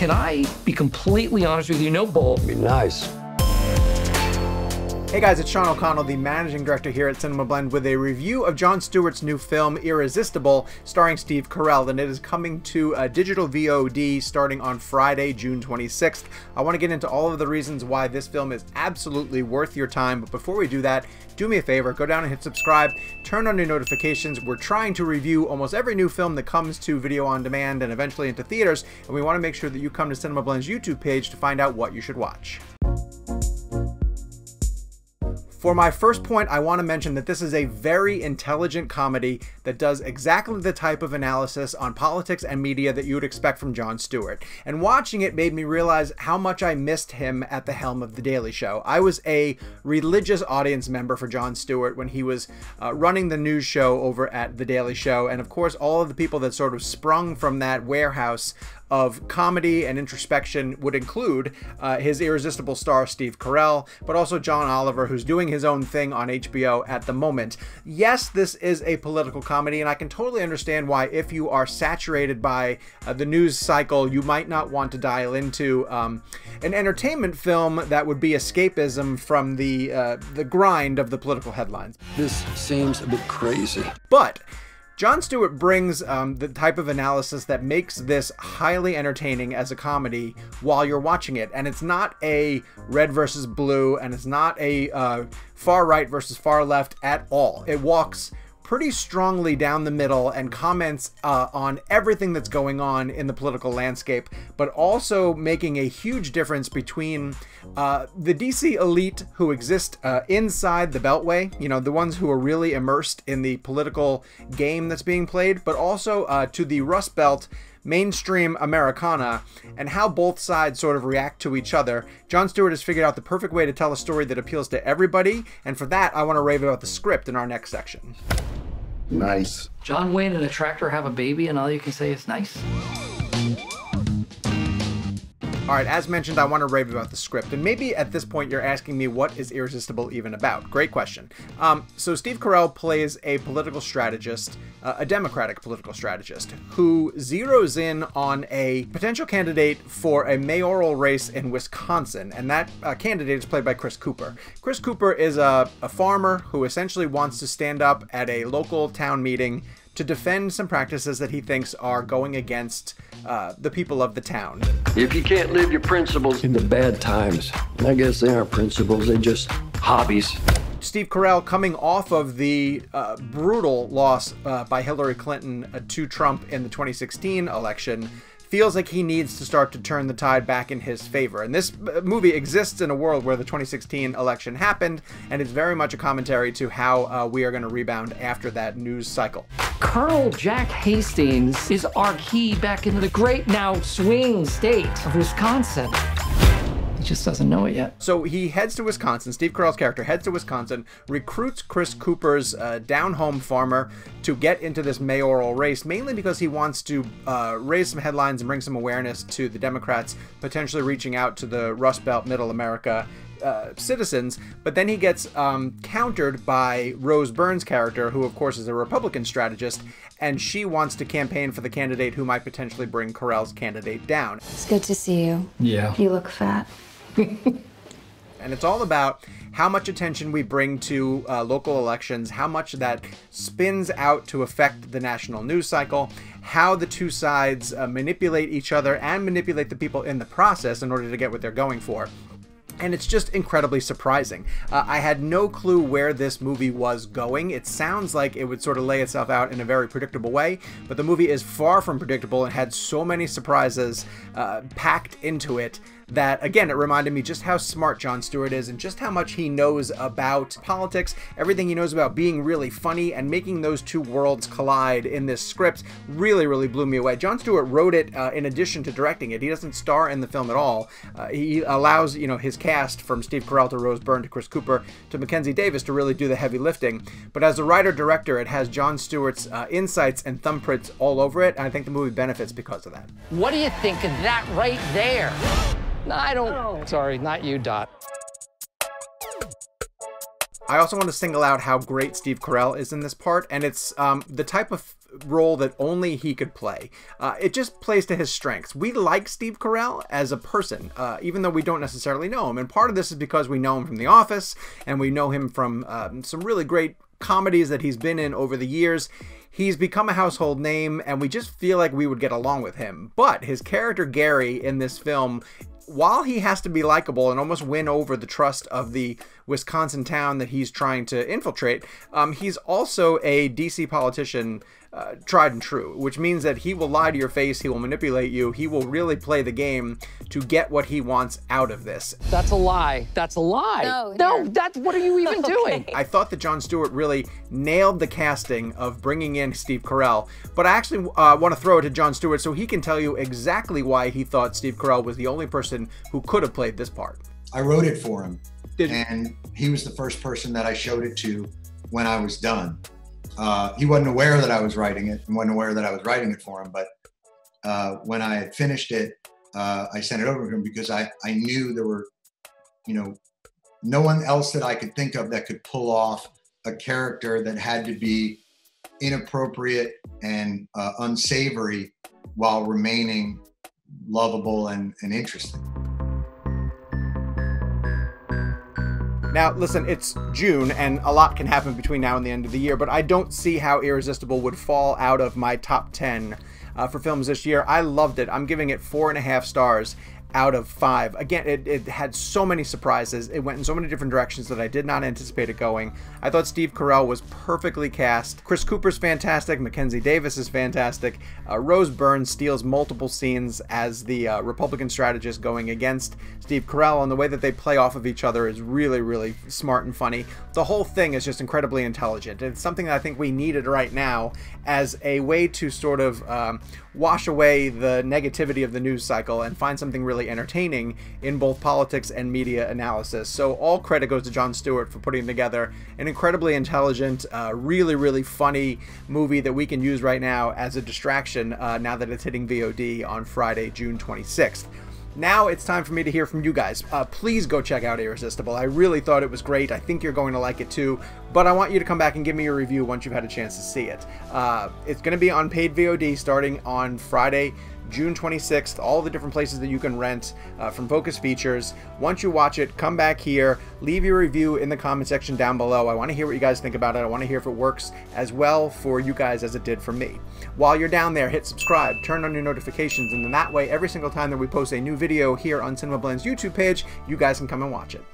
can I be completely honest with you? No bull. Be nice. Hey guys, it's Sean O'Connell, the managing director here at CinemaBlend, with a review of Jon Stewart's new film, Irresistible, starring Steve Carell, and it is coming to digital VOD starting on Friday, June 26th. I want to get into all of the reasons why this film is absolutely worth your time, but before we do that, do me a favor, go down and hit subscribe, turn on your notifications. We're trying to review almost every new film that comes to video on demand and eventually into theaters, and we want to make sure that you come to CinemaBlend's YouTube page to find out what you should watch. For my first point, I want to mention that this is a very intelligent comedy that does exactly the type of analysis on politics and media that you would expect from Jon Stewart. And watching it made me realize how much I missed him at the helm of The Daily Show. I was a religious audience member for Jon Stewart when he was running the news show over at The Daily Show. And of course, all of the people that sort of sprung from that warehouse of comedy and introspection would include his Irresistible star Steve Carell, but also John Oliver, who's doing his own thing on HBO at the moment. Yes, this is a political comedy, and I can totally understand why, if you are saturated by the news cycle, you might not want to dial into an entertainment film that would be escapism from the grind of the political headlines. This seems a bit crazy. But Jon Stewart brings the type of analysis that makes this highly entertaining as a comedy while you're watching it. And it's not a red versus blue, and it's not a far right versus far left at all. It walks pretty strongly down the middle and comments on everything that's going on in the political landscape, but also making a huge difference between the DC elite who exist inside the Beltway, you know, the ones who are really immersed in the political game that's being played, but also to the Rust Belt mainstream Americana, and how both sides sort of react to each other. Jon Stewart has figured out the perfect way to tell a story that appeals to everybody, and for that I want to rave about the script in our next section. Nice. John Wayne and a tractor have a baby and all you can say is nice? Alright, as mentioned, I want to rave about the script, and maybe at this point you're asking me, what is Irresistible even about? Great question. So Steve Carell plays a political strategist, a Democratic political strategist, who zeroes in on a potential candidate for a mayoral race in Wisconsin, and that candidate is played by Chris Cooper. Chris Cooper is a farmer who essentially wants to stand up at a local town meeting to defend some practices that he thinks are going against the people of the town. If you can't live your principles in the bad times, I guess they aren't principles, they're just hobbies. Steve Carell, coming off of the brutal loss by Hillary Clinton to Trump in the 2016 election, feels like he needs to start to turn the tide back in his favor. And this movie exists in a world where the 2016 election happened, and it's very much a commentary to how we are going to rebound after that news cycle. Colonel Jack Hastings is our key back into the great now swing state of Wisconsin. He just doesn't know it yet. So he heads to Wisconsin. Steve Carell's character heads to Wisconsin, recruits Chris Cooper's down-home farmer to get into this mayoral race, mainly because he wants to raise some headlines and bring some awareness to the Democrats, potentially reaching out to the Rust Belt, Middle America citizens. But then he gets countered by Rose Byrne's character, who of course is a Republican strategist, and she wants to campaign for the candidate who might potentially bring Carell's candidate down. It's good to see you. Yeah. You look fat. And it's all about how much attention we bring to local elections, how much that spins out to affect the national news cycle, how the two sides manipulate each other and manipulate the people in the process in order to get what they're going for. And it's just incredibly surprising. I had no clue where this movie was going. It sounds like it would sort of lay itself out in a very predictable way, but the movie is far from predictable and had so many surprises packed into it that, again, it reminded me just how smart Jon Stewart is and just how much he knows about politics, everything he knows about being really funny, and making those two worlds collide in this script really, really blew me away. Jon Stewart wrote it in addition to directing it. He doesn't star in the film at all. He allows, you know, his cast, from Steve Carell to Rose Byrne to Chris Cooper to Mackenzie Davis, to really do the heavy lifting. But as a writer-director, it has Jon Stewart's insights and thumbprints all over it, and I think the movie benefits because of that. What do you think of that right there? No, I don't. Sorry, not you, Dot. I also want to single out how great Steve Carell is in this part, and it's the type of role that only he could play. It just plays to his strengths. We like Steve Carell as a person, even though we don't necessarily know him. And part of this is because we know him from The Office, and we know him from some really great comedies that he's been in over the years. He's become a household name, and we just feel like we would get along with him. But his character Gary in this film, while he has to be likable and almost win over the trust of the Wisconsin town that he's trying to infiltrate, he's also a DC politician, tried and true, which means that he will lie to your face, he will manipulate you, he will really play the game to get what he wants out of this. That's a lie. That's a lie. No, that's, what are you even doing? I thought that Jon Stewart really nailed the casting of bringing in Steve Carell, but I actually want to throw it to Jon Stewart so he can tell you exactly why he thought Steve Carell was the only person who could have played this part. I wrote it for him, and he was the first person that I showed it to when I was done. He wasn't aware that I was writing it and wasn't aware that I was writing it for him, but when I had finished it, I sent it over to him because I knew there were, you know, no one else that I could think of that could pull off a character that had to be inappropriate and unsavory while remaining lovable and interesting. Now, listen, it's June, and a lot can happen between now and the end of the year, but I don't see how Irresistible would fall out of my top 10 for films this year. I loved it. I'm giving it 4.5 stars out of 5. Again, it had so many surprises. It went in so many different directions that I did not anticipate it going. I thought Steve Carell was perfectly cast. Chris Cooper's fantastic. Mackenzie Davis is fantastic. Rose Byrne steals multiple scenes as the Republican strategist going against Steve Carell, and the way that they play off of each other is really, really smart and funny. The whole thing is just incredibly intelligent. It's something that I think we needed right now as a way to sort of wash away the negativity of the news cycle and find something really entertaining in both politics and media analysis. So all credit goes to Jon Stewart for putting together an incredibly intelligent, really, really funny movie that we can use right now as a distraction now that it's hitting VOD on Friday, June 26th. Now it's time for me to hear from you guys. Please go check out Irresistible. I really thought it was great. I think you're going to like it too, but I want you to come back and give me a review once you've had a chance to see it. It's going to be on paid VOD starting on Friday, June 26th, all the different places that you can rent from Focus Features. Once you watch it, come back here, leave your review in the comment section down below. I want to hear what you guys think about it. I want to hear if it works as well for you guys as it did for me. While you're down there, hit subscribe, turn on your notifications, and then that way, every single time that we post a new video here on CinemaBlend's YouTube page, you guys can come and watch it.